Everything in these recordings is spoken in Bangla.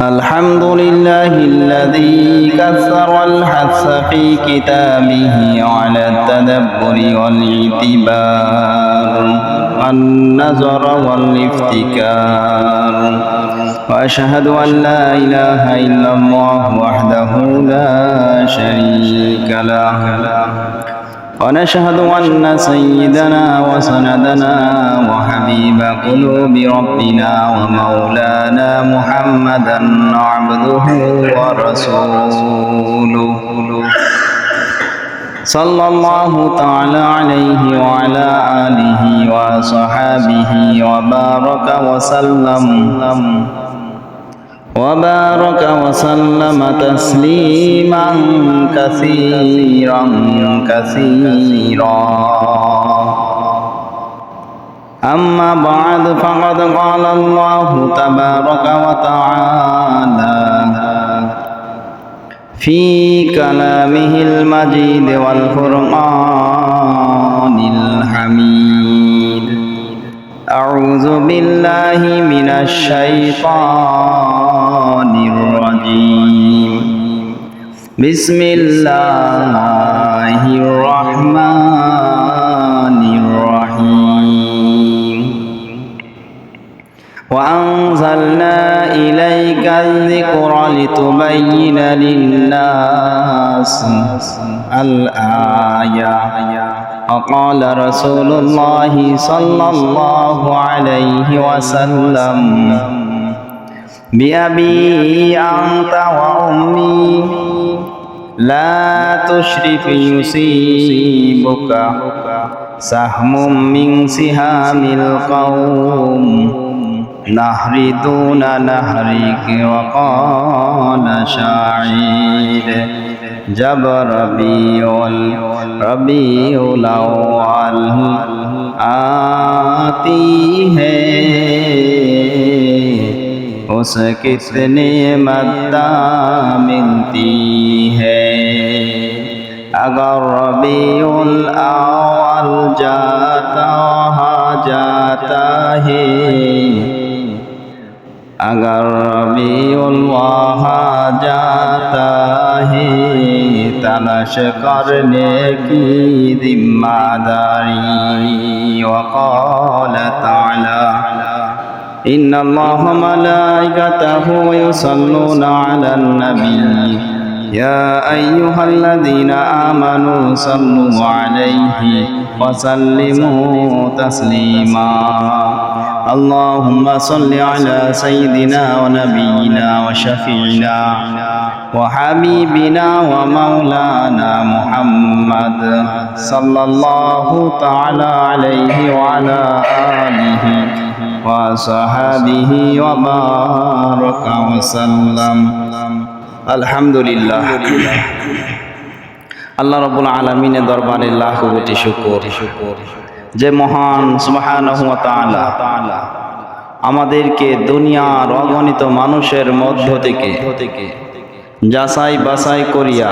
الحمد لله الذي كثر الحث في كتابه على التدبر والاعتبار والنظر والافتكار، وأشهد أن لا إله إلا الله وحده لا شريك له، ونشهد أن سيدنا وسندنا وحبيب قلوب ربنا ومولانا محمدا عبده ورسوله صلى الله تعالى عليه وعلى آله وصحابه وبارك وسلم تسليما كثيرا أما بعد، فقد قال الله تبارك وتعالى في كلامه المجيد والفرقان الحميد: أعوذ بالله من الشيطان الرجيم. بسم الله الرحمن الرحيم. وأنزلنا إليك الذكر لتبين للناس الآية. وقال رسول الله صلى الله عليه وسلم: بأبي أنت وأمي لا تشرك يصيبك سهم من سهام القوم نهري دون نهرك. وقال شاعر: جب ربيع الأول آتی ہے اس کتنے مدہ ملتی ہے. اگر ربیع الاول جاتا ہے، اگر ربیع الاول جاتا ہے، تلاش کرنے کی ذمہ داری. وقال تعالی: إن الله ملائكته يصلون على النبي يا أيها الذين آمنوا صلوا عليه وسلموا تسليما. اللهم صل على سيدنا ونبينا وشفيعنا وحبيبنا ومولانا محمد صلى الله تعالى عليه وعلى آله وصحابه وبارك وسلم. আলহামদুলিল্লাহ। আল্লাহ রাব্বুল আলামিনের দরবারে লাখ কোটি শুকর যে মহান সুবহানাহু ওয়া তাআলা আমাদেরকে দুনিয়ার অগণিত মানুষের মধ্য থেকে যাচাই বাছাই করিয়া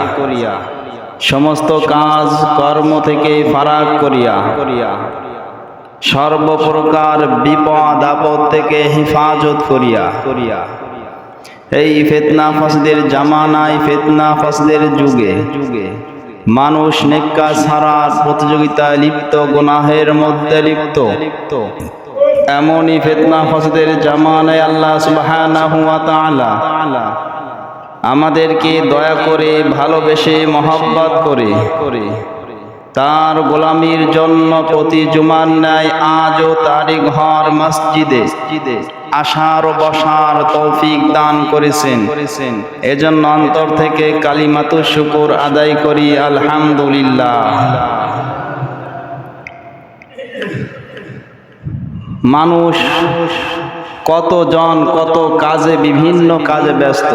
সমস্ত কাজ কর্ম থেকে ফারাক করিয়া সর্বপ্রকার বিপদ আপদ থেকে হেফাজত করিয়া এই ফিতনা ফাসাদের জামানায়, ফিতনা ফাসাদের যুগে মানুষ নেক-কাজ ছাড়ার প্রতিযোগিতায় লিপ্ত, গুনাহের মধ্যে লিপ্ত, এমনই ফিতনা ফাসাদের জামানায় আল্লাহ সুবহানাহু ওয়া তাআলা আমাদেরকে দয়া করে, ভালোবেসে, মহব্বত করে তার গোলামির জন্য প্রতি জুমার ন্যায় আজও তারই ঘর মসজিদে আসার ও বসার তৌফিক দান করেছেন। এজন্য অন্তর থেকে কালিমাতুশ শুকর আদায় করি, আলহামদুলিল্লাহ। মানুষ কতজন কত কাজে, বিভিন্ন কাজে ব্যস্ত।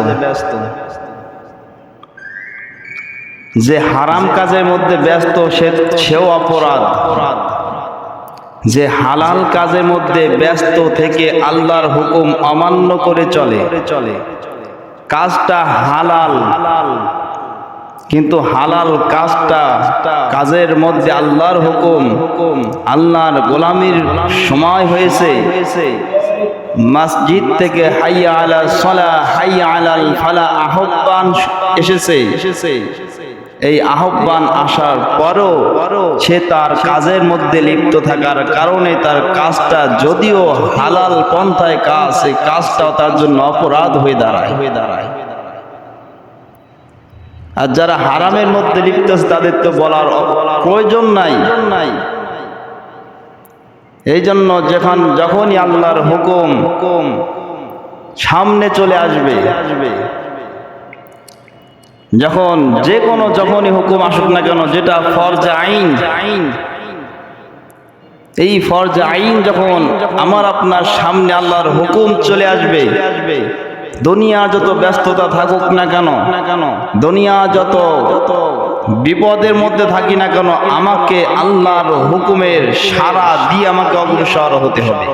যে হারাম কাজের মধ্যে ব্যস্ত সেও অপরাধ, যে হালাল কাজের মধ্যে ব্যস্ত থেকে আল্লাহর হুকুম অমান্য করে চলে, কাজটা হালাল, কিন্তু হালাল কাজের মধ্যে আল্লাহর হুকুম, আল্লাহর গোলামির সময় হয়েছে, মসজিদ থেকে হাইয়া আলাল সালাহ হাইয়া আলাল ফালাহ আহ্বান এসেছে, এই আহ্বান আসার পরও সে তার কাজের মধ্যে লিপ্ত থাকার কারণে তার কাজটা যদিও হালাল পন্থায় কাজ, সেই কাজটাও তার জন্য অপরাধ হয়ে দাঁড়ায়। আর যারা হারামের মধ্যে লিপ্ত আছে তাদের তো বলার প্রয়োজন নাই। এই জন্য যখনই আল্লাহর হুকুম সামনে চলে আসবে, যখনই হুকুম আসুক না কেন, যেটা ফরজে আইন, এই ফরজে আইন যখন আমার আপনার সামনে আল্লাহর হুকুম চলে আসবে, দুনিয়া যত ব্যস্ততা থাকুক না কেন, দুনিয়া যত বিপদের মধ্যে থাকি না কেন, আমাকে আল্লাহর হুকুমের সাড়া দিয়ে আমাকে অগ্রসর হতে হবে।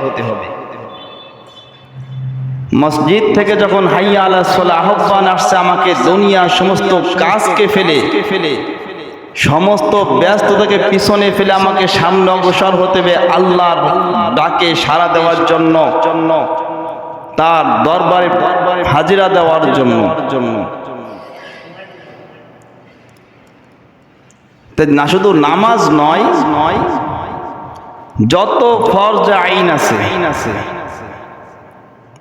মসজিদ থেকে যখন হাইয়া আলাস সালাহ আহ্বান আসছে, আমাকে দুনিয়ার সমস্ত কাজকে ফেলে, সমস্ত ব্যস্ততাকে পিছনে ফেলে আমাকে সামনে অগ্রসর হতে হবে আল্লাহর ডাকে সাড়া দেওয়ার জন্য, তার দরবারে হাজিরা দেওয়ার জন্য। না শুধু নামাজ নয়, যত ফরজ আইন আছে,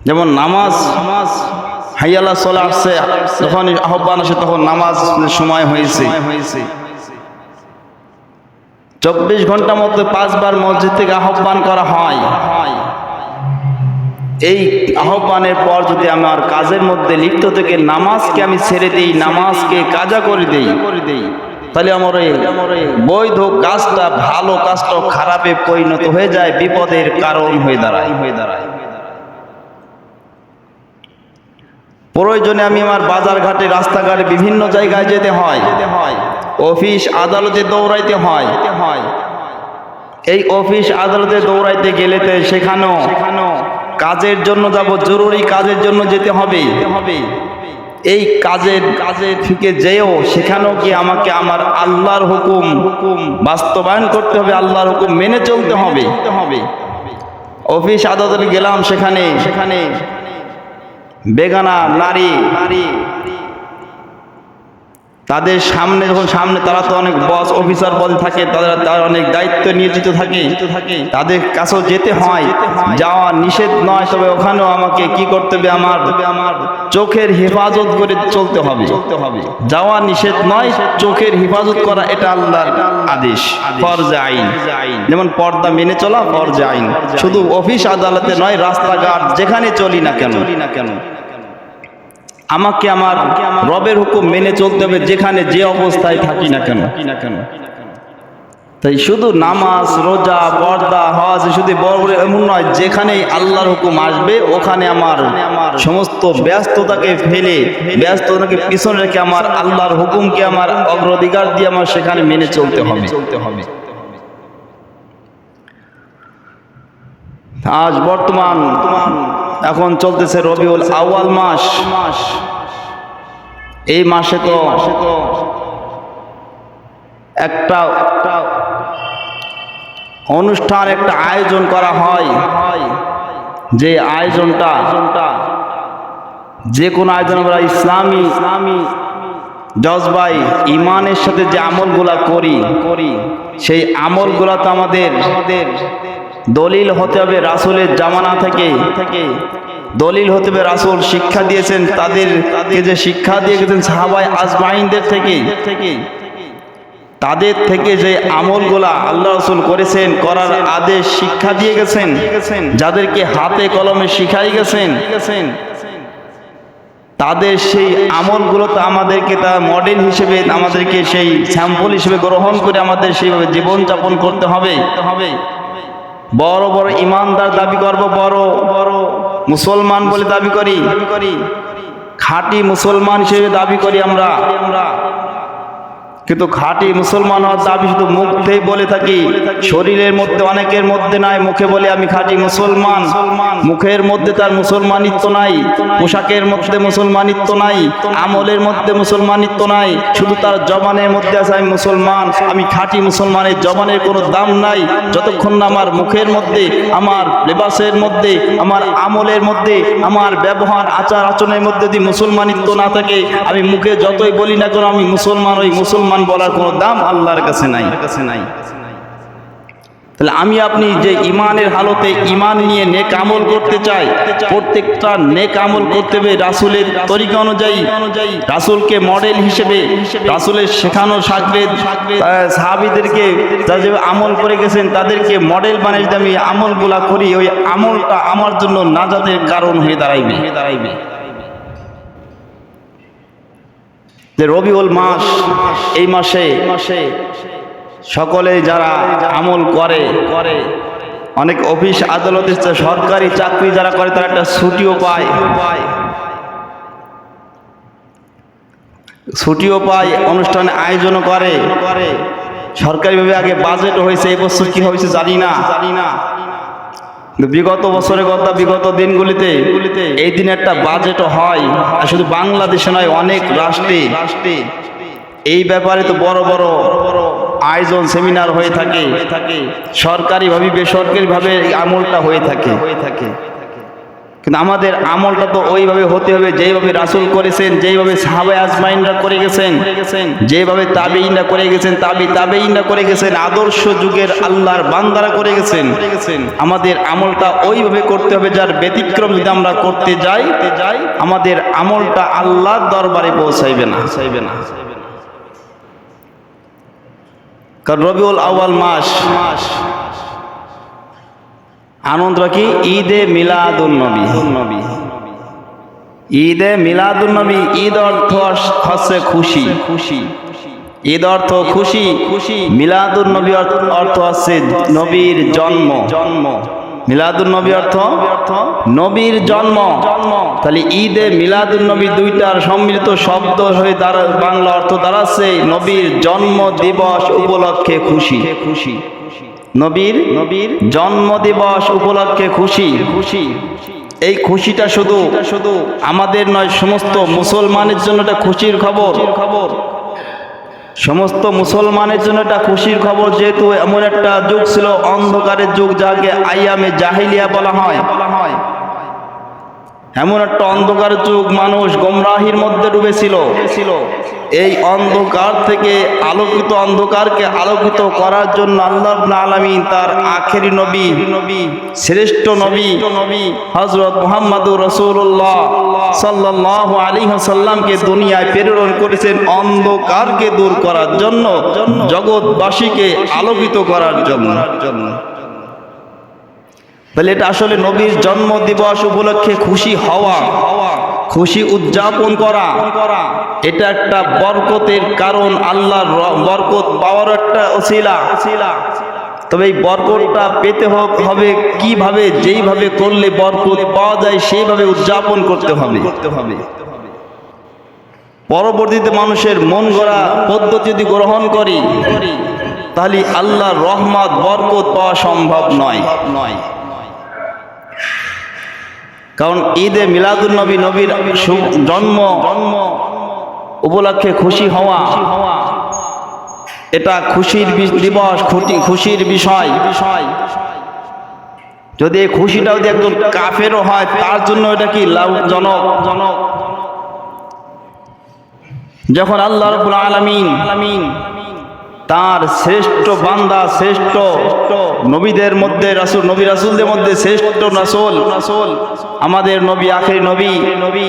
যেমন নামাজ হাইয়া আলাস সালাহ আসছে, যখন আহ্বান আসে তখন নামাজ সময় হয়েছে, 24 ঘন্টার মধ্যে 5 বার মসজিদ থেকে আহ্বান করা হয়। এই আহ্বানের পর যদি আমার কাজের মধ্যে লিপ্ত থেকে নামাজকে আমি ছেড়ে দিই, নামাজকে কাজা করে দিই, তাহলে আমার বৈধ কাজটা ভালো কাজটা খারাপে পরিণত হয়ে যায়, বিপদের কারণ হয়ে দাঁড়ায়। প্রয়োজনে আমি আমার বাজার ঘাটে, রাস্তাঘাটে বিভিন্ন জায়গায় যেতে হয়, অফিস আদালতে দৌড়াইতে হয়। এই অফিস আদালতে দৌড়াইতে গেলে তো সেখানেও কাজের জন্য যাব, জরুরি কাজের জন্য যেতে হবে। এই কাজের থেকে যেও সেখানেও কি আমাকে আমার আল্লাহর হুকুম বাস্তবায়ন করতে হবে, আল্লাহর হুকুম মেনে চলতে হবে। অফিস আদালতে গেলাম, সেখানে বেগানা নারী, তাদের সামনে তারা তো অনেক বস অফিসার পদে থাকে, তারা অনেক দায়িত্ব নিয়োজিত থাকে, তাদের কাছেও যেতে হয়। যাওয়া নিষেধ নয়, তবে ওখানেও আমাকে কি করতে হবে, আমার চোখের হেফাজত করে চলতে হবে। যাওয়া নিষেধ নয়, চোখের হেফাজত করা এটা আল্লাহর আদেশ, ফরজে আইন। যেমন পর্দা মেনে চলা ফরজে আইন, শুধু অফিস আদালতে নয়, রাস্তাঘাট যেখানে চলি না কেন আমাকে আমার রবের হুকুম মেনে চলতে হবে, যেখানে যে অবস্থায় থাকি না কেন। তাই শুধু নামাজ, রোজা, পর্দা, হজ শুধু বড় এমন নয়, যেখানেই আল্লাহর হুকুম আসবে ওখানে আমার সমস্ত ব্যস্ততাকে ফেলে, ব্যস্ততাকে পিছনে রেখে আমার আল্লাহর হুকুমকে আমার অগ্রাধিকার দিয়ে আমার সেখানে মেনে চলতে হবে। আজ বর্তমান এখন চলতেছে রবিউল আউয়াল মাস। এই মাসে তো একটা অনুষ্ঠান, একটা আয়োজন করা হয়, যে আয়োজনটা যে কোনো আয়োজন আমরা ইসলামী জজবাই ইমানের সাথে যে আমলগুলা করি, সেই আমলগুলা তো আমাদের দলিল হতে হবে রাসূলের জামানা থেকে, দলিল হতে হবে রাসূল শিক্ষা দিয়েছেন, তাদেরকে যে শিক্ষা দিয়ে গেছেন সাহাবায়ে আজমাইনদের থেকে, তাদের থেকে যে আমলগুলা আল্লাহ রাসূল করেছেন, করার আদেশ শিক্ষা দিয়ে গেছেন, যাদেরকে হাতে কলমে শিখাই গেছেন, তাদের সেই আমলগুলো তো আমাদেরকে তার মডেল হিসেবে, আমাদেরকে সেই স্যাম্পল হিসেবে গ্রহণ করে আমাদের সেইভাবে জীবনযাপন করতে হবে। বড় বড় ইমানদার দাবি করব, বড় মুসলমান বলে দাবি করি, খাঁটি মুসলমান হিসেবে দাবি করি আমরা, কিন্তু খাঁটি মুসলমান হওয়ার দাবি শুধু মুখেই বলে থাকি, শরীরের মধ্যে অনেকের মধ্যে নাই। মুখে বলে আমি খাঁটি মুসলমান, মুখের মধ্যে তার মুসলমানিত্ব নাই, পোশাকের মধ্যে মুসলমানিত্ব নাই, আমলের মধ্যে মুসলমানিত্ব নাই, শুধু তার জবানের মধ্যে আছে আমি মুসলমান, আমি খাঁটি মুসলমানের জবানের কোনো দাম নাই। যতক্ষণ না আমার মুখের মধ্যে, আমার লেবাসের মধ্যে, আমার আমলের মধ্যে, আমার ব্যবহার আচার আচরণের মধ্যে যদি মুসলমানিত্ব না থাকে, আমি মুখে যতই বলি না কেন আমি মুসলমান, ওই মুসলমান বলার কোনো দাম আল্লাহর কাছে নাই। তাহলে আমি আপনি যে ইমানের হালতে ইমান নিয়ে নেক আমল করতে চাই, প্রত্যেকটা নেক আমল করতে হবে রাসূলের তরিকা অনুযায়ী, রাসূলকে মডেল হিসেবে, রাসূলের শেখানো সাহাবীদেরকে যারা যে আমল করে গেছেন তাদেরকে মডেল বানিয়ে যদি আমি আমলগুলা করি, ওই আমলটা আমার জন্য নাজাতের কারণ হয়ে দাঁড়াইবে। যে রবিউল মাস, এই মাসে সকলে যারা আমল করে, অনেক অফিস আদালতে সরকারি চাকরি যারা করে তারা একটা ছুটিও পায়, অনুষ্ঠানে আয়োজনও করে। সরকারিভাবে আগে বাজেটও হয়েছে, এবছর কি হয়েছে জানি না। বিগত বছরের কথা, বিগত দিনগুলিতে এই দিনে একটা বাজেটও হয়। আর শুধু বাংলাদেশে নয়, অনেক রাষ্ট্রে এই ব্যাপারে তো বড় বড় আয়োজন সেমিনার হয়ে থাকে, সরকারিভাবে বেসরকারিভাবে এই আমলটা হয়ে থাকে। কিন্তু আমাদের আমলটা তো ওইভাবে হতে হবে যেইভাবে রাসূল করেছেন, যেইভাবে সাহাবায়ে আজমাইনরা করে গেছেন, যেভাবে তাবেঈনরা করে গেছেন, তাবেঈনরা করে গেছেন, আদর্শ যুগের আল্লাহর বান্দারা করে গেছেন। আমাদের আমলটা ওইভাবে করতে হবে, যার ব্যতিক্রম যদি আমরা করতে যাই, আমাদের আমলটা আল্লাহর দরবারে পৌঁছাইবে না। কারণ রবিউল আউয়াল মাস আনন্দ কি ঈদে মিলাদুন নবী। ঈদে মিলাদুন নবী, ঈদ অর্থ হচ্ছে খুশি, ঈদ অর্থ খুশি, মিলাদুন নবী অর্থ হচ্ছে নবীর জন্ম। মিলাদুন নবী অর্থ নবীর জন্ম। তাহলে ঈদে মিলাদুন নবী দুইটার সম্মিলিত শব্দ হয়ে বাংলা অর্থ দাঁড়াচ্ছে নবীর জন্ম দিবস উপলক্ষে খুশি। নবীর জন্ম দিবস উপলক্ষে খুশি। এই খুশিটা শুধু আমাদের নয়, সমস্ত মুসলমানের জন্য এটা খুশির খবর। সমস্ত মুসলমানের জন্য এটা খুশির খবর, যেহেতু এমন একটা যুগ ছিল, অন্ধকারের যুগ, যাকে আইয়ামে জাহিলিয়া বলা হয়। এমন একটা অন্ধকার যুগ, মানুষ গোমরাহির মধ্যে ডুবেছিল। এই অন্ধকার থেকে আলোকিত অন্ধকারকে আলোকিত করার জন্য আল্লাহ রাব্বুল আলামিন তার আখেরি নবী, শ্রেষ্ঠ নবী হযরত মুহাম্মদুর রাসূলুল্লাহ সাল্লাল্লাহু আলাইহি ওয়াসাল্লামকে দুনিয়ায় প্রেরণ করেছেন অন্ধকারকে দূর করার জন্য, জগৎবাসীকে আলোকিত করার জন্য। তাহলে এটা আসলে নবীর জন্ম দিবস উপলক্ষে খুশি হওয়া, খুশি উদযাপন করা, এটা একটা বরকতের কারণ, আল্লাহর বরকত পাওয়ার একটা ওসিলা। তবে এই বরকতটা পেতে হবে কিভাবে? যেইভাবে করলে বরকত পাওয়া যায় সেইভাবে উদযাপন করতে হবে। পরবর্তীতে মানুষের মন গড়া পদ্ধতি যদি গ্রহণ করি, তাহলে আল্লাহর রহমত বরকত পাওয়া সম্ভব নয়। কারণ ঈদে মিলাদুন নবী, নবীর জন্ম উপলক্ষে খুশি হওয়া, এটা খুশির দিবস, খুশির বিষয়। যদি এই খুশিটাও যদি একজন কাফেরও হয়, তার জন্য এটা কি লাভজনক। যখন আল্লাহ রাব্বুল আলামিন তার শ্রেষ্ঠ বান্দা, শ্রেষ্ঠ নবীদের মধ্যে নবী রাসূলদের মধ্যে শ্রেষ্ঠ রাসূল আমাদের নবী, আখেরি নবী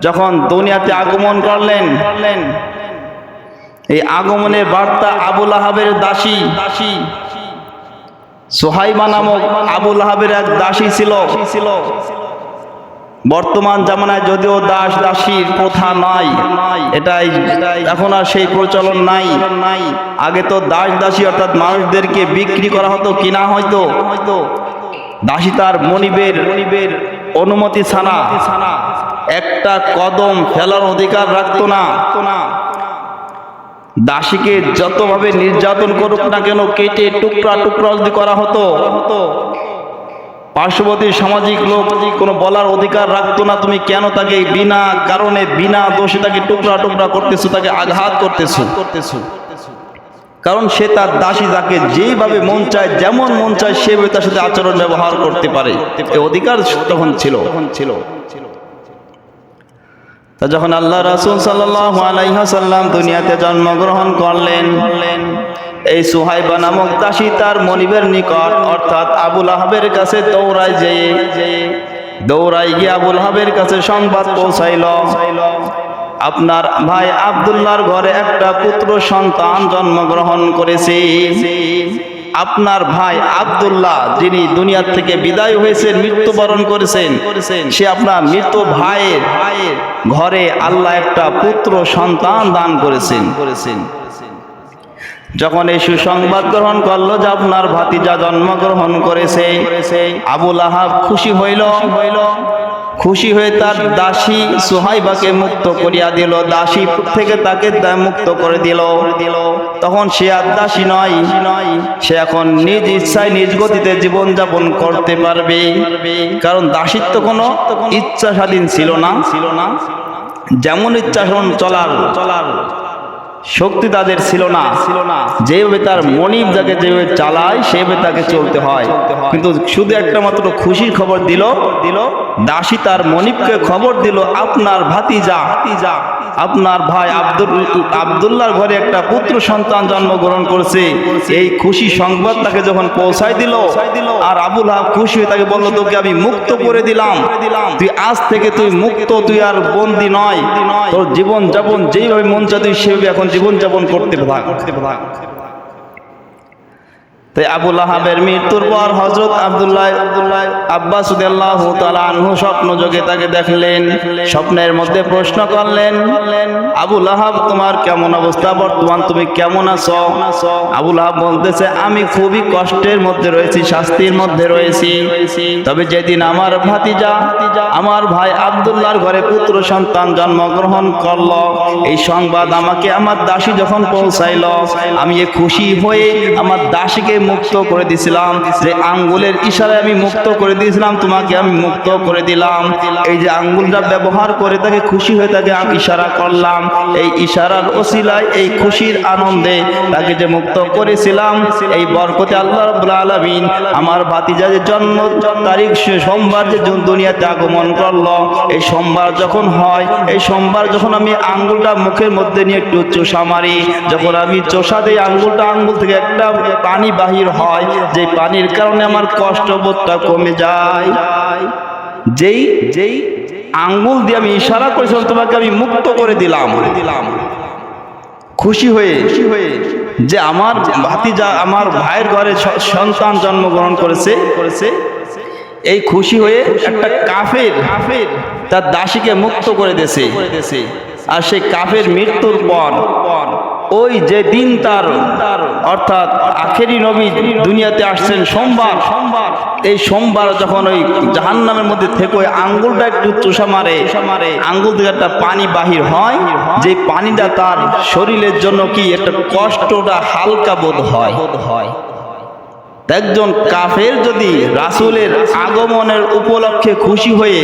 যখন দুনিয়াতে আগমন করলেন, এই আগমনের বার্তা আবু লাহাবের দাসী সুহাইবা নামক আবু লাহাবের এক দাসী ছিল। বর্তমান জামানায় যদিও দাস দাসীর প্রথা নাই, এটাই এখন আর সেই প্রচলন নাই। আগে তো দাস দাসী অর্থাৎ মানুষদেরকে বিক্রি করা হতো, কিনা হয়তো। দাসী তার মনিবের অনুমতি ছাড়া একটা কদম ফেলার অধিকার রাখতো না। দাসীকে যতভাবে নির্যাতন করুক না কেন, কেটে টুকরা টুকরা যদি করা হতো, পার্শ্ববর্তী সামাজিক লোক কোনো বলার অধিকার রাখতো না, তুমি কেন তাকে বিনা কারণে বিনা দোষে তাকে টুকরা টুকরা করতেছো, তাকে আঘাত করতেছো। কারণ সে তার দাসী, তাকে যেভাবে মন চায়, যেমন মন চায় সেভাবে তার সাথে আচরণ ব্যবহার করতে পারে, এই অধিকার তখন ছিল। তা যখন আল্লাহ রাসূল সাল্লাল্লাহু আলাইহি ওয়াসাল্লাম দুনিয়াতে জন্মগ্রহণ করলেন, এই সুহাইবা নামক দাসী তার মনিবের নিকট অর্থাৎ আবু লাহাবের কাছে দৌড়ায় গিয়ে আবু লাহাবের কাছে সংবাদ পৌঁছাইল, আপনার ভাই আব্দুল্লাহর ঘরে একটা পুত্র সন্তান জন্মগ্রহণ করেছে। আপনার ভাই আব্দুল্লাহ যিনি দুনিয়া থেকে বিদায় হয়েছেন, মৃত্যুবরণ করেছেন, সে আপনার মৃত ভাইয়ের ঘরে আল্লাহ একটা পুত্র সন্তান দান করেছেন। যখন এই সুসংবাদ গ্রহণ করলো যে আপনার ভাতিজা জন্মগ্রহণ করেছে, আবু লাহাব খুশি হইল, খুশি হয়ে তার দাসী সুহাইবাকে মুক্ত করিয়া দিল, দাসী থেকে তাকে মুক্ত করে দিল। তখন সে আর দাসী নয়, সে এখন নিজ ইচ্ছায় নিজ গতিতে জীবন যাপন করতে পারবে। কারণ দাসীত্ব কোনো ইচ্ছা স্বাধীন ছিল না, যেমন ইচ্ছা চলার শক্তি তাদের ছিল না। যেভাবে তার মনিব যাকে যেভাবে চালায় সেভাবে তাকে চলতে হয়। কিন্তু শুধু একটা মাত্র খুশির খবর দিল, দাসী তার মনিবকে খবর দিল আপনার ভাতিজা আপনার ভাই আব্দুল্লাহর ঘরে একটা পুত্র সন্তান জন্মগ্রহণ করেছে। এই খুশি সংবাদ তাকে যখন পৌঁছায় দিল, আর আবু লাহাব খুশি হয়ে তাকে বলল, তোকে আমি মুক্ত করে দিলাম, তুই আজ থেকে তুই মুক্ত, তুই আর বন্দী নয়, তোর জীবন যাপন যেইভাবে মন চায় তুই সেভাবে এখন জীবন যাপন করতে থাক। তাই আবু লাহাবের মৃত্যুর পর হযরত আব্দুল্লাহ আব্বাস রাদিয়াল্লাহু তাআলা আনহু স্বপ্ন যোগে তাকে দেখলেন, স্বপ্নের মধ্যে প্রশ্ন করলেন, আবু লাহাব তোমার কেমন অবস্থা বর্তমান, তুমি কেমন আছো? আবু লাহাব বলতেছে, আমি খুবই কষ্টের মধ্যে রয়েছি, শাস্তির মধ্যে রয়েছি। তবে যেদিন আমার ভাতিজা আমার ভাই আব্দুল্লাহর ঘরে পুত্র সন্তান জন্মগ্রহণ করলো, এই সংবাদ আমাকে আমার দাসী যখন পৌঁছাইল, আমি খুশি হয়ে আমার দাসীকে মুক্ত করে দিয়েছিলাম, যে আঙ্গুলের ইশারায় আমি মুক্ত করে দিয়েছিলাম, তোমাকে আমি মুক্ত করে দিলাম। এই যে আঙ্গুলটা ব্যবহার করে তাকে খুশি হয়ে তাকে আমি ইশারা করলাম, এই ইশারার ওসিলায় এই খুশির আনন্দে তাকে যে মুক্ত করেছিলাম, এই বরকতে আল্লাহ রাব্বুল আলামিন আমার ভাতিজা যে জন্ম তারিখ সোমবার যে দুনিয়াতে আগমন করলো, এই সোমবার যখন হয়, এই সোমবার যখন আমি আঙ্গুলটা মুখের মধ্যে নিয়ে একটু চোষা মারি, যখন আমি চোষা দিই আঙ্গুলটা, আঙ্গুল থেকে একটা পানি বাহির হয়, যে পানির কারণে আমার কষ্টবোধটা কমে যায়। যেই আঙ্গুল দিয়ে আমি ইশারা করেছিলাম তোমাকে আমি মুক্ত করে দিলাম, খুশি হয়ে যে আমার ভাতিজা আমার ভাইয়ের ঘরে সন্তান জন্মগ্রহণ করেছে, এই খুশি হয়ে একটা কাফের তার দাসীকে মুক্ত করে দিয়েছে। আর সেই কাফের মৃত্যুর পর ওই যে দিন তার অর্থাৎ আখেরি নবী দুনিয়াতে আসছেন সোমবার, এই সোমবার যখন ওই জাহান্নামের মধ্যে থেকে ওই আঙ্গুলটা একটু চোষা মারে, আঙ্গুল থেকে একটা পানি বাহির হয়, যে পানিটা তার শরীরের জন্য কি একটা কষ্টটা হালকা বোধ হয়। একজন কাফের যদি রাসূলের আগমনের উপলক্ষে খুশি হয়ে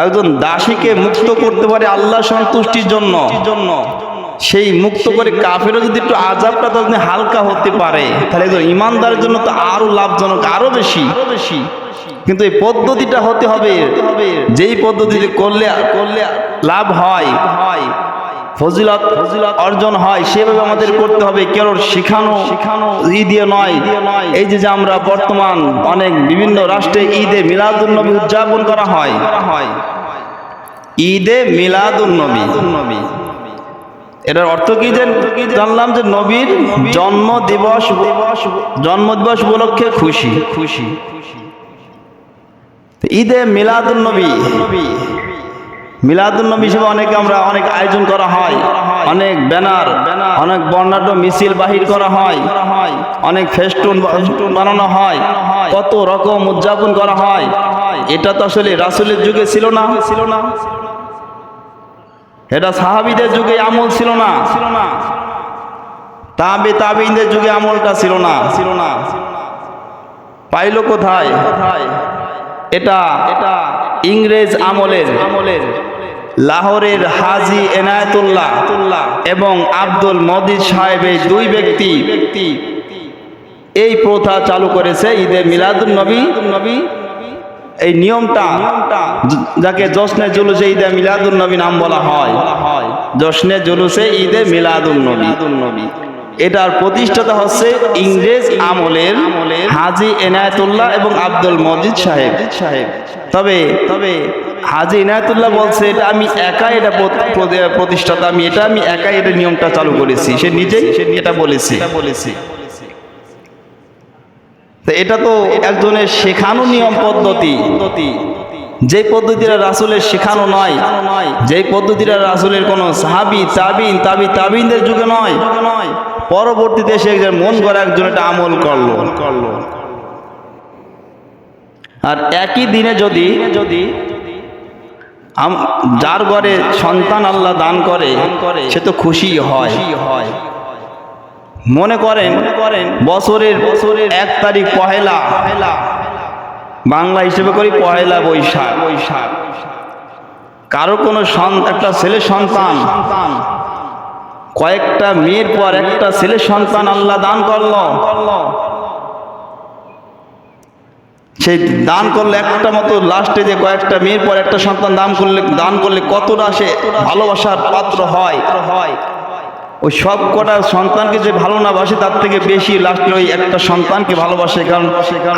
একজন দাসীকে মুক্ত করতে পারে আল্লাহ সন্তুষ্টির জন্য, সেই মুক্ত করে কাফেরও যদি একটু আযাবটা যদি হালকা হতে পারে, তাহলে একজন ইমানদারের জন্য তো আরো লাভজনক, আরো বেশি। কিন্তু এই পদ্ধতিটা হতে হবে, যেই পদ্ধতিতে করলে লাভ হয়, ফজিলত অর্জন হয়, সেভাবে আমাদের করতে হবে। কেউ শিখানো দিয়ে নয়। এই যে আমরা বর্তমান অনেক বিভিন্ন রাষ্ট্রে ঈদে মিলাদুন নবী উদযাপন করা হয়, ঈদে মিলাদুন নবী, এটার অর্থ কি জানলাম যে নবীর জন্ম দিবস উপলক্ষে খুশি। ঈদে মিলাদুন নবী হিসেবে আমরা অনেক আয়োজন করা হয়, অনেক ব্যানার, অনেক বর্ণাঢ্য মিছিল বাহির করা হয়, অনেক ফেস্টুন বানানো হয়, কত রকম উদযাপন করা হয়। এটা তো আসলে রাসূলের যুগে ছিল না, এটা সাহাবীদের যুগে আমল ছিল না। তাবিঈনদের যুগে আমলটা ছিল না। পাইলো কোথায়? এটা ইংরেজ আমলের লাহোরের হাজী এনায়েতুল্লাহ এবং আব্দুল মজিদ সাহেব এই দুই ব্যক্তি এই প্রথা চালু করেছে ঈদে মিলাদুন নবী। এই নিয়মটা যাকে জশ্নে জুলুসে ঈদে মিলাদুন নবী নাম বলা হয়, জশ্নে জুলুসে ঈদে মিলাদুন নবী। এটার প্রতিষ্ঠাতা হচ্ছে ইংরেজ আমলের হাজী এনায়েতুল্লাহ এবং আব্দুল মজিদ সাহেব। তবে হাজী এনায়েতুল্লাহ বলছে এটা আমি একাই, এটা প্রতিষ্ঠাতা আমি একাই এটা নিয়মটা চালু করেছি, সে নিজেই এটা বলেছে। এটা তো একজনের শেখানো নিয়ম পদ্ধতি, যে পদ্ধতিটা রাসূলের শেখানো নয়, যে পদ্ধতিটা রাসূলের কোন সাহাবী তাবিঈনদের যুগে নয়, পরবর্তীতে সে একজন মন গড়া একজন এটা আমল করলো। আর একই দিনে যদি যার ঘরে সন্তান আল্লাহ দান করে সে তো খুশি হয়। মনে করেন বছরের 1 তারিখ পহেলা, বাংলা হিসেবে করি পহেলা বৈশাখ। কারো কোনো একটা ছেলে সন্তান, কয়েকটা মেয়ের পর একটা ছেলে সন্তান আল্লাহ দান করলো। সেই দান করলে একটা মতো লাস্টে যে কয়েকটা মেয়ের পর একটা সন্তান দান করলে কতটা সে ভালোবাসার পাত্র হয়। ওই সব কটা সন্তানকে যে ভালো না বাসে তার থেকে বেশি লাস্টে ওই একটা সন্তানকে ভালোবাসে, কারণ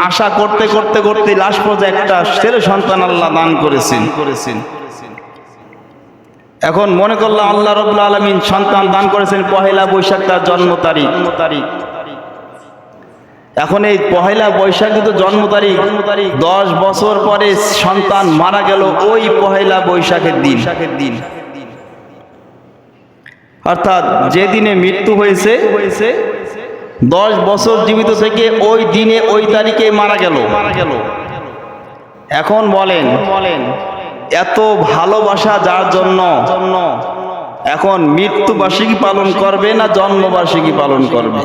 আশা করতে লাস্ট পর্যায়ে একটা ছেলে সন্তান আল্লাহ দান করেছেন। এখন মনে করলাম আল্লাহ রাব্বুল আলামিন সন্তান দান করেছেন পহেলা বৈশাখ, তার জন্ম তারিখ। এখন এই পহেলা বৈশাখ তো জন্ম তারিখ, 10 বছর পরে সন্তান মারা গেল ওই পহেলা বৈশাখের দিন। অর্থাৎ যে দিনে মৃত্যু হয়েছে 10 বছর জীবিত থেকে ওই দিনে ওই তারিখে মারা গেল। এখন বলেন এত ভালোবাসা যার জন্য এখন মৃত্যুবার্ষিকী পালন করবে না জন্মবার্ষিকী পালন করবে?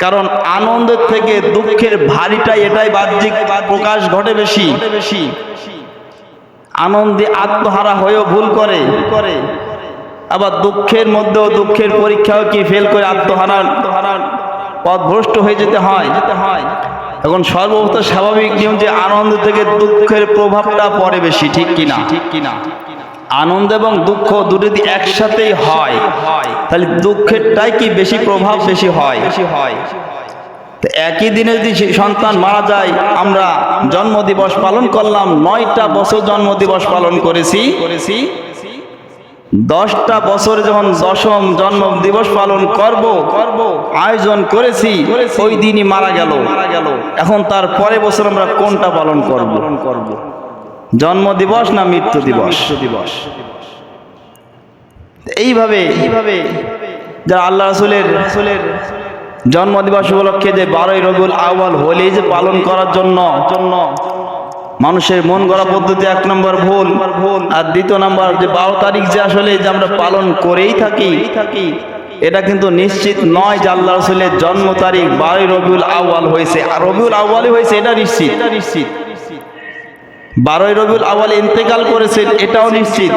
কারণ আনন্দের থেকে দুঃখের ভারীটা এটাই বাহ্যিক প্রকাশ ঘটে বেশি। আনন্দে আত্মহারা হয়েও ভুল করে, আবার দুঃখের মধ্যেও দুঃখের পরীক্ষাও কি ফেল করে আত্মহারার পথভ্রষ্ট হয়ে যেতে হয়। এখন সর্বপ্রথম স্বাভাবিক নিয়ম যে আনন্দ থেকে দুঃখের প্রভাবটা পড়ে বেশি, ঠিক কিনা? আনন্দ এবং দুঃখ দুটি একসাথেই হয়, তাহলে দুঃখেরটাই কি বেশি প্রভাব বেশি হয়। একই দিনে যদি সন্তান মারা যায়, আমরা জন্মদিবস পালন করলাম, 9টা বছর জন্মদিবস পালন করেছি, 10টা বছরে যখন 10ম জন্মদিবস পালন করব আয়োজন করেছি, ওই দিনই মারা গেল। এখন তার পরের বছর আমরা কোনটা পালন করব? জন্মদিবস না মৃত্যু দিবস? এইভাবে যারা আল্লাহ রাসূলের জন্মদিবস উপলক্ষে যে 12ই রবিউল আউয়াল হোলি যে পালন করার জন্য মানুষের মন গড়া পদ্ধতি 1 নম্বর ভুল, আর 2 নম্বর যে 12 তারিখ যে আসলে যে আমরা পালন করেই থাকি, এটা কিন্তু নিশ্চিত নয় যে আল্লাহ রাসূলের জন্ম তারিখ 12ই রবিউল আউয়াল হয়েছে, আর রবিউল আউয়ালই হয়েছে এটা নিশ্চিত। 12ই রবিউল আউয়াল ইন্তেকাল করেছেন এটাও নিশ্চিত,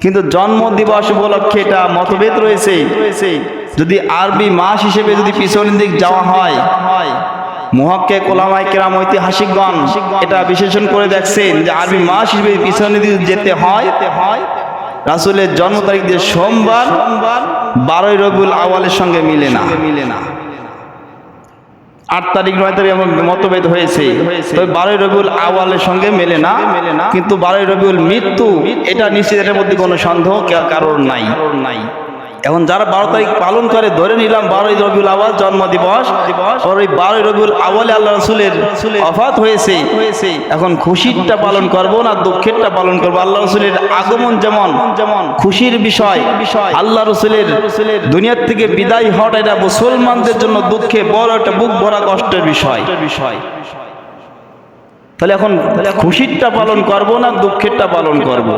কিন্তু জন্ম দিবস উপলক্ষে এটা মতভেদ রয়েছে। যদি আরবি মাস হিসেবে যদি পিছনের দিক যাওয়া হয়, মুহাক্কিক উলামায়ে কেরাম ঐতিহাসিকগণ এটা বিশ্লেষণ করে দেখছেন যে আরবি মাস হিসেবে পিছনের দিকে যেতে হয় রাসূলের জন্ম তারিখ দিয়ে সোমবার 12ই রবিউল আউয়ালের সঙ্গে মিলে না। 8 তারিখ 9 তারিখ এমন মতভেদ হয়েছে, তবে 12ই রবিউল আউয়ালের সঙ্গে মেলে না। কিন্তু 12ই রবিউল মৃত্যু এটা নিশ্চিত, এর মধ্যে কোনো সন্দেহ কারণ নাই। এখন যারা 12 তারিখ পালন করে ধরে নিলাম 12ই রবিউল আউয়াল জন্ম দিবস, আর ওই 12ই রবিউল আউয়ালে আল্লাহ রাসূলের ওফাত হয়েছে, এখন খুশিরটা পালন করব না দুঃখেরটা পালন করব? আল্লাহ রাসূলের আগমন যেমন খুশির বিষয়, আল্লাহ রাসূলের দুনিয়ার থেকে বিদায় হওয়াটা এটা মুসলমানদের জন্য দুঃখে বড় একটা বুক ভরা কষ্টের বিষয়। তাহলে এখন খুশিরটা পালন করব না দুঃখেরটা পালন করব?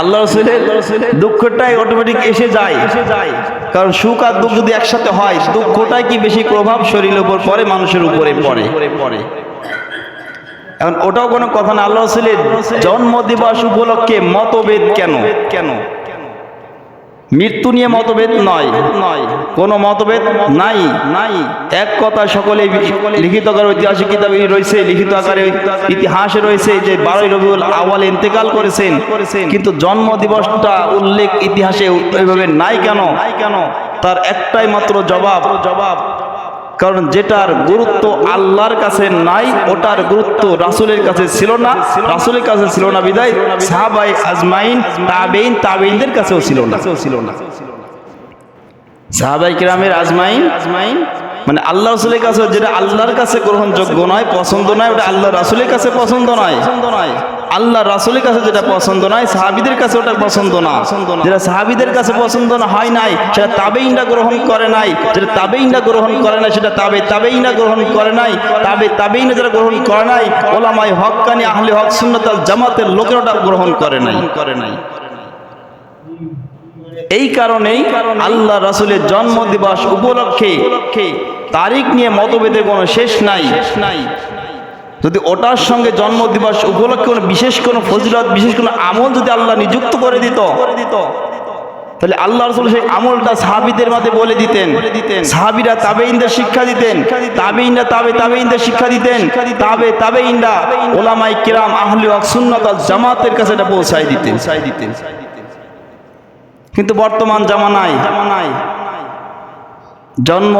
আল্লাহ রাসূলের দুঃখটাই অটোমেটিক এসে যায়, কারণ সুখ আর দুঃখ যদি একসাথে হয়, দুঃখটাই কি বেশি প্রভাব শরীরের উপর পড়ে, মানুষের উপরে পড়ে। এখন ওটাও কোনো কথা না। আল্লাহ রাসূলের জন্মদিবস উপলক্ষে মতভেদ কেন? মৃত্যু নিয়ে মতভেদ নয়, কোনো মতভেদ নাই। এক কথা সকলে লিখিত আকারে ঐতিহাসিক কিতাবে রয়েছে, লিখিত আকারে ইতিহাসে রয়েছে যে 12 রবিউল আউয়াল ইন্তেকাল করেছেন, কিন্তু জন্ম দিবসটা উল্লেখ ইতিহাসে ওইভাবে নাই কেন? তার একটাই মাত্র জবাব, কারণ যেটার গুরুত্ব আল্লাহর কাছে নাই, ওটার গুরুত্ব রাসূলের কাছে ছিল না। রাসূলের কাছে ছিল না বিদায় সাহাবায়ে আজমাইন, তাবেঈনদের কাছেও ছিল না। সাহাবায়ে কিরামের আজমাইন মানে আল্লাহ রাসূলের কাছে যেটা আল্লাহর কাছে গ্রহণযোগ্য নয়, পছন্দ নয়, ওটা আল্লাহ রাসূলের কাছে পছন্দ নয়। আল্লাহ রাসূলের কাছে যেটা পছন্দ নয়, সাহাবীদের কাছে ওটা পছন্দ না। যেটা সাহাবীদের কাছে পছন্দ না হয় নাই, সেটা তাবেঈনরা গ্রহণ করে নাই। যেটা তাবেঈনরা গ্রহণ করে নাই, সেটা তাবেঈনরা গ্রহণ করে নাই। তাবেঈনরা যারা গ্রহণ করে নাই, উলামায়ে হক্কানি আহলে হক সুন্নাত ওয়াল জামাতের লোকেরা ওটা গ্রহণ করে নাই। এই কারণেই আল্লাহ রাসূলের জন্মদিবস উপলক্ষে তারিখ নিয়ে মতভেদের কোনো শেষ নাই। যদি ওটার সঙ্গে জন্মদিবস উপলক্ষে কোনো বিশেষ কোনো ফজিলত, বিশেষ কোনো আমল যদি আল্লাহ নিযুক্ত করে দিত, তাহলে আল্লাহ রাসূল সেই আমলটা সাহাবীদের মাঝে বলে দিতেন। সাহাবীরা তাবেঈনদের শিক্ষা দিতেন, তাবেঈনরা তাবেঈনদের শিক্ষা দিতেন, তাবেঈনরা উলামায়ে কিরাম আহলে হক সুন্নাত ওয়াল জামাতের কাছে এটা পৌঁছায় দিতেন। কিন্তু বর্তমান জামানায় জন্ম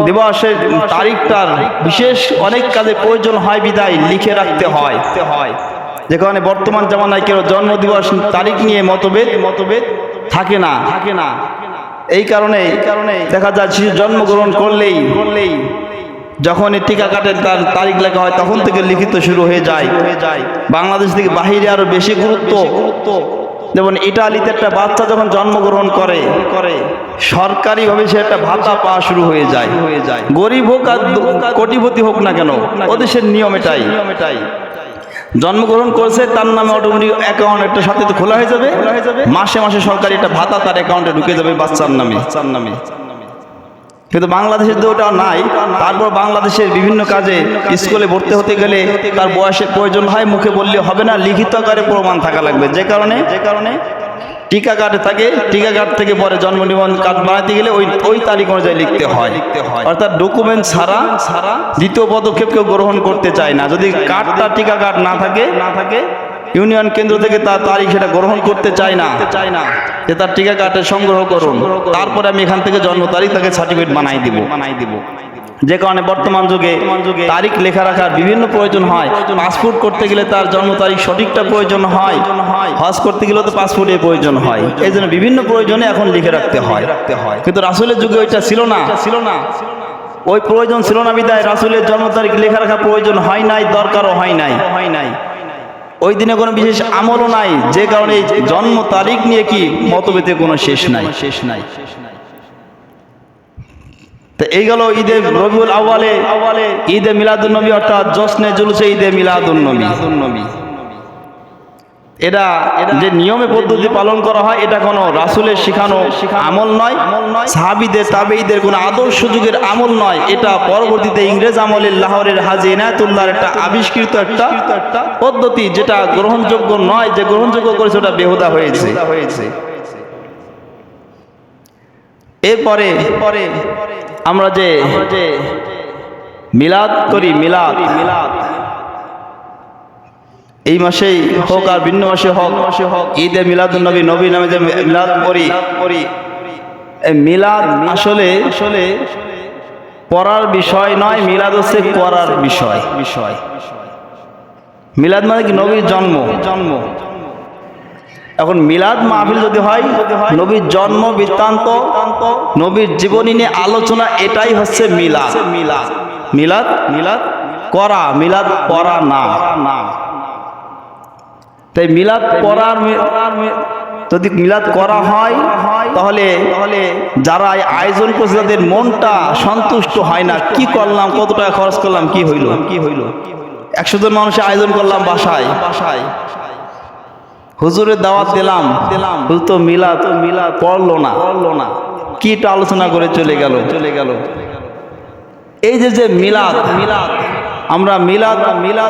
দিবসের তারিখটার বিশেষ অনেক কাজে প্রয়োজন হয় বিদায় লিখে রাখতে হয়। যে কারণে বর্তমান জামানায় কেউ জন্মদিবস তারিখ নিয়ে মতভেদ থাকে না। এই কারণে দেখা যায় শিশু জন্মগ্রহণ করলেই যখনই টিকা কাটের তার তারিখ লেখা হয়, তখন থেকে লিখিত শুরু হয়ে যায়। বাংলাদেশ থেকে বাহিরে আরো বেশি গুরুত্ব। যেমন ইটালিতে একটা বাচ্চা যখন জন্মগ্রহণ করে সরকারিভাবে সে একটা ভাতা পাওয়া শুরু হয়ে যায়। গরিব হোক আর কোটিপতি হোক না কেন, ওদেশের নিয়ম এটাই। জন্মগ্রহণ করেছে তার নামে অটোমেটিক অ্যাকাউন্ট একটা সাথে তো খোলা হয়ে যাবে, মাসে সরকারি একটা ভাতা তার অ্যাকাউন্টে ঢুকে যাবে বাচ্চার নামে। কিন্তু বাংলাদেশের তো ওটা নাই। তারপর বাংলাদেশের বিভিন্ন কাজে স্কুলে ভর্তি হতে গেলে তার বয়সের প্রয়োজন হয়, মুখে বললে হবে না, লিখিত আকারে প্রমাণ থাকা লাগবে। যে কারণে টিকা কার্ড থাকে, টিকা কার্ড থেকে পরে জন্ম নিবন্ধন কার্ড বানাতে গেলে ওই তারিখ অনুযায়ী লিখতে হয়। অর্থাৎ ডকুমেন্ট ছাড়া দ্বিতীয় পদক্ষেপ কেউ গ্রহণ করতে চায় না। যদি কার্ডটা টিকা কার্ড না থাকে ইউনিয়ন কেন্দ্র থেকে তার তারিখ সেটা গ্রহণ করতে চায় না যে তার টিকা কার্ডে সংগ্রহ করুন, তারপরে আমি এখান থেকে জন্ম তারিখ তাকে সার্টিফিকেট বানাই দিব। যে কারণে বর্তমান যুগে তারিখ লেখা রাখার বিভিন্ন প্রয়োজন হয়। পাসপোর্ট করতে গেলে তার জন্ম তারিখ সঠিকটা প্রয়োজন হয়, হজ করতে গেলেও তো পাসপোর্টের প্রয়োজন হয়। এই জন্য বিভিন্ন প্রয়োজনে এখন লিখে রাখতে হয়। কিন্তু রাসূলের যুগে ওইটা ছিল না, ওই প্রয়োজন ছিল না বিধায় রাসূলের জন্ম তারিখ লেখা রাখার প্রয়োজন হয় নাই, দরকারও হয় নাই। ওই দিনে কোনো বিশেষ আমলও নাই, যে কারণে জন্ম তারিখ নিয়ে কি মতভেদের কোনো শেষ নাই। তো এই গেল ঈদে রবিউল আউয়ালে ঈদে মিলাদুন নবী, অর্থাৎ জশ্নে জুলুসে ঈদে মিলাদুন নবী। এটা যে নিয়মে পদ্ধতি পালন করা হয়, এটা কোনো রাসূলের শিখানো আমল নয়, সাহাবীদের তাবেঈদের কোনো আদর্শ যুগের আমল নয়। এটা পরবর্তীতে ইংরেজ আমলের লাহোরের হাজী ইনায়েতুল্লাহর একটা আবিষ্কৃত একটা পদ্ধতি, যেটা গ্রহণযোগ্য নয়। যে গ্রহণযোগ্য করেছে ওটা বেহুদা হয়েছে। এরপরে আমরা যে মিলাদ করি, মিলাদ এই মাসেই হোক আর ভিন্ন মাসে হোক, ঈদে মিলাদুন নবী নামে যে মিলাদ করি, এই মিলাদ আসলে পড়ার বিষয় নয়, মিলাদ হচ্ছে করার বিষয়। মিলাদ মানে কি? নবীর জন্ম। এখন মিলাদ মাহফিল যদি হয়, নবীর জন্ম বৃত্তান্ত, নবীর জীবনী নিয়ে আলোচনা, এটাই হচ্ছে মিলাদ করা, মিলাদ পড়া না। তাই মিলাদ পড়ার যদি মিলাদ করা হয়, তাহলে যারা আয়োজন করছে তাদের মনটা সন্তুষ্ট হয় না। কি করলাম, কত টাকা খরচ করলাম, কি হইল 100 জন মানুষের আয়োজন করলাম বাসায়, হুজুরের দাওয়াত দিলাম, হুজুর তো মিলাদ পড়লো না, কিটা আলোচনা করে চলে গেল। এই যে মিলাদ, আমরা মিলাদ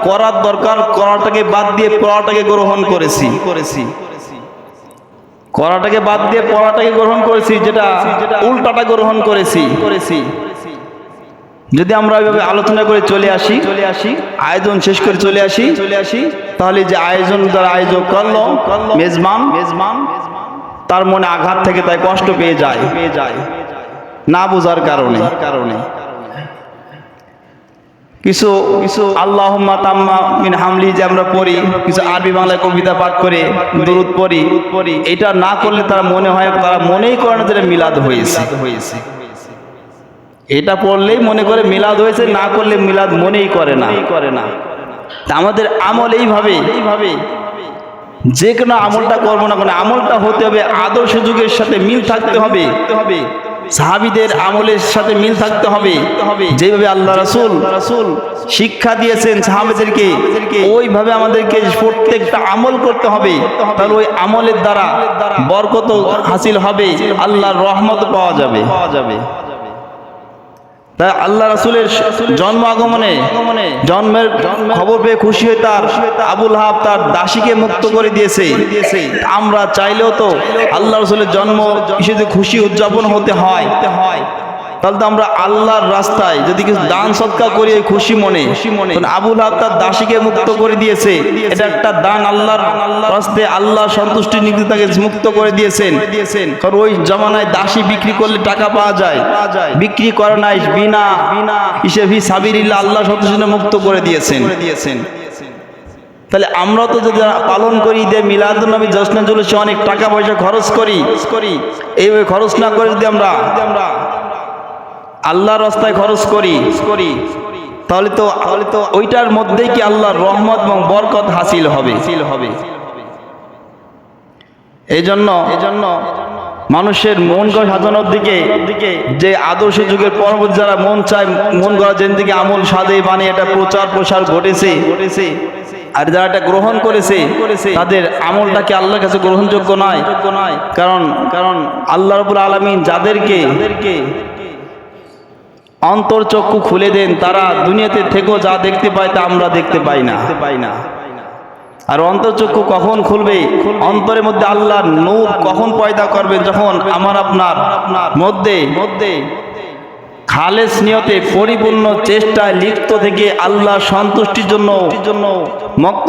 করার দরকার, করাটাকে বাদ দিয়ে পড়াটাকে গ্রহণ করেছি, করাটাকে বাদ দিয়ে পড়াটাকে গ্রহণ করেছি, যেটা উল্টাটা গ্রহণ করেছি। যদি আমরা ওইভাবে আলোচনা করে চলে আসি, আয়োজন শেষ করে চলে আসি, তাহলে যে আয়োজন দ্বারা আয়োজক করলো মেজবান, তার মনে আঘাত থেকে তাই কষ্ট পেয়ে যায় না বোঝার কারণে। কিছু আল্লাহুম্মা তাম্মা মিন হামলি যে আমরা পড়ি, কিছু আরবি বাংলা কবিতা পাঠ করে দুরূদ পড়ি, এটা না করলে তারা মনেই করে না যে মিলাদ হয়েছে। এটা পড়লেই মনে করে মিলাদ হয়েছে, না করলে মিলাদ মনেই করে না। তা আমাদের আমল এইভাবে, যে কোনো আমলটা করবো না কেন, আমলটা হতে হবে আদর্শ যুগের সাথে মিল থাকতে হবে, সাহাবীদের আমলের সাথে মিল থাকতে হবে। যেভাবে আল্লাহ রাসূল শিক্ষা দিয়েছেন সাহাবীদেরকে, ওইভাবে আমাদেরকে প্রত্যেকটা আমল করতে হবে। তাহলে ওই আমলের দ্বারা বরকত হাসিল হবে, আল্লাহর রহমত পাওয়া যাবে। তাই আল্লাহ রাসূলের জন্ম আগমনে জন্মের খবর পেয়ে খুশি হয়ে তার আবু লাহাব তার দাসীকে মুক্ত করে দিয়েছে। আমরা চাইলেও তো আল্লাহ রাসূলের জন্ম হিসেবে খুশি উদযাপন হতে হয়। তাহলে তো আমরা আল্লাহর রাস্তায় যদি কিছু দান সদকা করি খুশি মনে, আবু লাহাব তার দাসীকে মুক্ত করে দিয়েছে, এটা একটা দান আল্লাহর রাস্তায়, আল্লাহর সন্তুষ্টি নিতে তাকে মুক্ত করে দিয়েছেন। কারণ ওই জামানায় দাসী বিক্রি করলে টাকা পাওয়া যায়, বিক্রি করে নাই, বিনা হিসেবে সাবিলিল্লাহ আল্লাহ সন্তুষ্টি মুক্ত করে দিয়েছেন। তাহলে আমরা তো যদি পালন করি ঈদে মিলাদুন নবী জশ্নে জুলুসে অনেক টাকা পয়সা খরচ করি, এইভাবে খরচ না করে যদি আমরা আল্লাহর রাস্তায় খরচ করি, তাহলে তো ওইটার মধ্যেই কি আল্লাহর রহমত এবং বরকত হাসিল হবে। এই জন্য মানুষের মন গড়া সাজানোর দিকে, যে আদর্শ যুগের পরবর্তী যারা মন চায় মন গড়া যেন দিকে আমল সাদে বানিয়ে এটা প্রচার প্রসার ঘটেছে, আর যারা এটা গ্রহণ করেছে তাদের আমলটাকে আল্লাহর কাছে গ্রহণযোগ্য নয়। কারণ আল্লাহ রাব্বুল আলামিন যাদেরকে অন্তর চক্ষু খুলে দেন, তারা দুনিয়াতে থেকেও যা দেখতে পায় তা আমরা দেখতে পাই না। আর অন্তর চক্ষু কখন খুলবে? অন্তরের মধ্যে আল্লাহর নূর কখন পয়দা করবেন? যখন আমার আপনার মধ্যে খালেস নিয়তে পরিপূর্ণ চেষ্টায় লিপ্ত থেকে আল্লাহ সন্তুষ্টির জন্য মগ্ন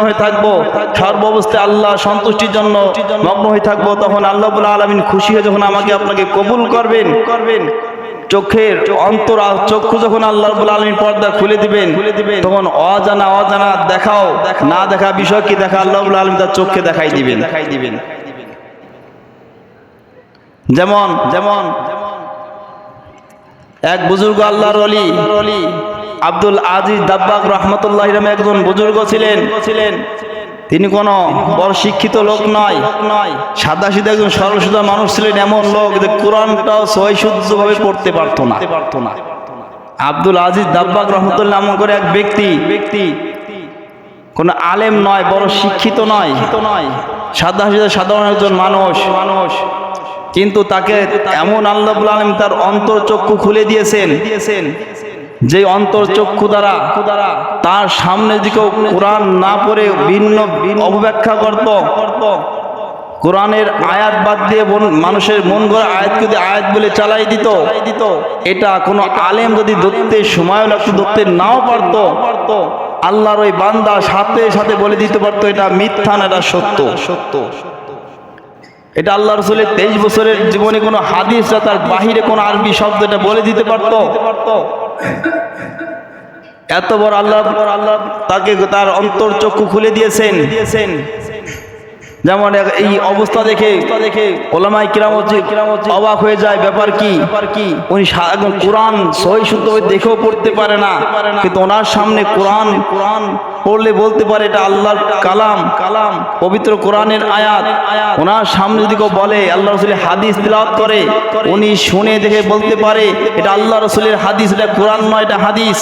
হয়ে থাকবো, সর্বাবস্থায় আল্লাহ সন্তুষ্টির জন্য মগ্ন হয়ে থাকবো। তখন আল্লাহ রাব্বুল আলামিন খুশি হয়ে যখন আমাকে আপনাকে কবুল করবেন, চোখের অন্তর চক্ষু যখন আল্লাহ রাব্বুল আলামিন পর্দা খুলে দিবেন, তখন অজানা দেখাও না দেখা বিষয় কি দেখা আল্লাহ রাব্বুল আলামিন তার চোখকে দেখাই দিবেন। যেমন এক বুজুর্গ আল্লাহর ওলি আব্দুল আজিজ দাব্বাগ রাহমাতুল্লাহ আলাইহি একজন বুজুর্গ ছিলেন। তিনি কোনো বড় শিক্ষিত লোক নয়, সাদা সিধা একজন সরল সোজা মানুষ ছিলেন। এমন লোক যে কোরআনটাও সহি শুদ্ধভাবে পড়তে পারতো না। আব্দুল আজিজ দাব্বাগ রাহমাতুল্লাহ নাম করে এক ব্যক্তি কোনো আলেম নয়, বড় শিক্ষিত নয়, সাদা সিধা সাধারণ একজন মানুষ, কিন্তু তাকে এমন আল্লাহ রাব্বুল আলামিন তার অন্তর চক্ষু খুলে দিয়েছেন, যে অন্তর চক্ষু দ্বারা তার সামনে দিকেও কোরআন না পড়ে ভিন্ন অপব্যাখ্যা করত, কোরআনের আয়াত বাদ দিয়ে মানুষের মন গড়া আয়াতকে যদি আয়াত বলে চালাই দিত, এটা কোনো আলেম যদি ধরতে সময় লাগতো, ধরতে নাও পারতো, আল্লাহর ওই বান্দা সাথে সাথে বলে দিতে পারতো এটা মিথ্যা না, এটা সত্য। এটা আল্লাহ রাসূলের 23 বছরের জীবনে কোনো হাদিস বা তার বাহিরে কোনো আরবি শব্দ এটা বলে দিতে পারতো। এত বড় আল্লাহ তাকে তার অন্তর চক্ষু খুলে দিয়েছেন। যেমন এই অবস্থা দেখে ওলামায়ে কিরাম অবাক হয়ে যায়, ব্যাপার কি? উনি কোরআন সহি শুদ্ধভাবে দেখেও পড়তে পারে না, কিন্তু ওনার সামনে কোরআন পড়লে বলতে পারে এটা আল্লাহর কালাম, পবিত্র কোরআনের আয়াত। ওনার সামনে যদি কেউ বলে আল্লাহ রসুলের হাদিস তিলাওয়াত করে, উনি শুনে দেখে বলতে পারে এটা আল্লাহ রসুলের হাদিস, এটা কোরআন নয়, এটা হাদিস।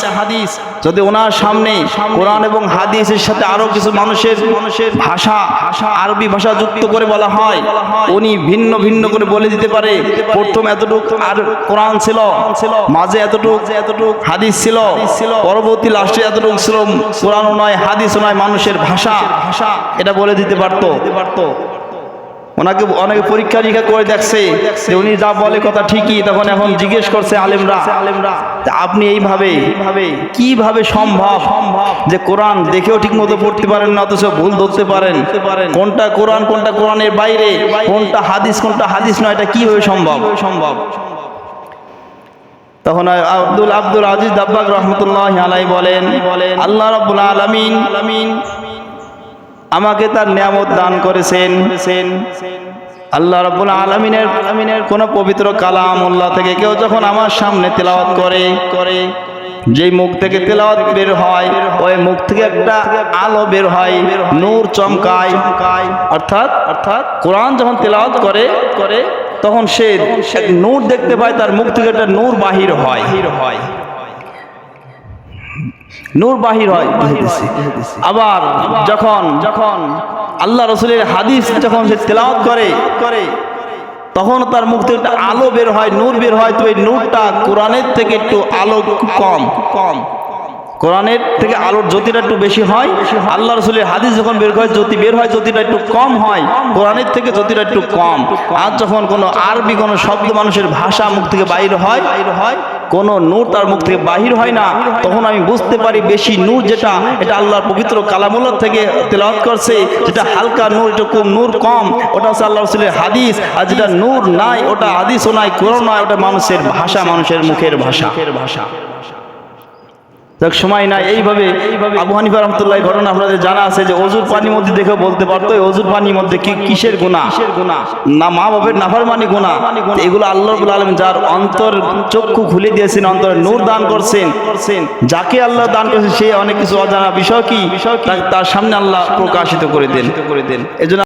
যদি ওনার সামনে কোরআন এবং হাদিসের সাথে আরো কিছু মানুষের ভাষা, আরবি ভাষা যুক্ত করে বলা হয়, উনি ভিন্ন ভিন্ন করে বলে দিতে পারে প্রথম এতটুক আর কোরআন ছিল, মাঝে এতটুক হাদিস ছিল, পরবর্তী লাস্টে এতটুক ছিল কোরআনও নয় হাদিসও নয়, মানুষের ভাষা, এটা বলে দিতে পারতো। ওনাকে অনেকে পরীক্ষা নিরীক্ষা করে দেখছে যে উনি যা বলে কথা ঠিকই, তখন এখন জিজ্ঞেস করছে আলেমরা আপনি এইভাবে কিভাবে সম্ভব যে কোরআন দেখেও ঠিক মতো পড়তে পারেন না অথচ ভুল ধরতে পারেন, কোনটা কোরআন কোনটা কোরআনের বাইরে, কোনটা হাদিস কোনটা হাদিস নয়, এটা কিভাবে সম্ভব? তখন আব্দুল আজিজ দাব্বাগ রহমতুল্লাহ আলাইহি বলেন আল্লাহ রাব্বুল আলামিন আমাকে তার নিয়ামত দান করেছেন। আল্লাহ রাব্বুল আলামিনের কোন পবিত্র কালামুল্লাহ থেকে কেউ যখন আমার সামনে তেলাওয়াত করে, যেই মুখ থেকে তেলাওয়াত বের হয় ওই মুখ থেকে একটা আলো বের হয়, নূর চমকায়। অর্থাৎ কোরআন যখন তেলাওয়াত করে তখন সে নূর দেখতে পায়, তার মুখ থেকে একটা নূর বাহির হয়, নূর বাহির হয়। আবার যখন আল্লাহ রসুলের হাদিস যখন সে তেলাওয়াত করে তখন তার মুখ থেকে একটা আলো বের হয়, নূর বের হয়। তো এই নূরটা কোরআনের থেকে একটু আলো কম, কোরআনের থেকে আলোর জ্যোতিটা একটু বেশি হয়। আল্লাহ রসুলের হাদিস যখন বের হয় জ্যোতি বের হয়, জ্যোতিটা একটু কম হয়, কোরআনের থেকে জ্যোতিটা একটু কম। আর যখন কোনো আরবি কোনো শব্দ মানুষের ভাষা মুখ থেকে বাইর হয়, কোনো নূর তার মুখ থেকে বাহির হয় না, তখন আমি বুঝতে পারি বেশি নূর যেটা এটা আল্লাহর পবিত্র কালামুল্লাহ থেকে তেলাওয়াত করছে, যেটা হালকা নূর, এটা কম নূর কম, ওটা হচ্ছে আল্লাহ রসুলের হাদিস। আর যেটা নূর নাই ওটা হাদিসও নাই, কোরআন নয়, ওটা মানুষের ভাষা, মানুষের মুখের ভাষা। সময় নাই এইভাবে আবু হানিফা রাহমাতুল্লাহ ঘটনা আপনাদের জানা আছে যে অজুর পানির মধ্যে দেখে বলতে পারতো অজুর পানির মধ্যে কিসের গুনাহ, না মা বাবার নাফরমানি গুনাহ। এগুলো আল্লাহ রাব্বুল আলামিন যার অন্তর চক্ষু খুলে দিয়েছেন, অন্তরে নূর দান করছেন, যাকে আল্লাহ দান করেছেন সে অনেক কিছু অজানা বিষয় কি তার সামনে আল্লাহ প্রকাশিত করে দেন। এজন্য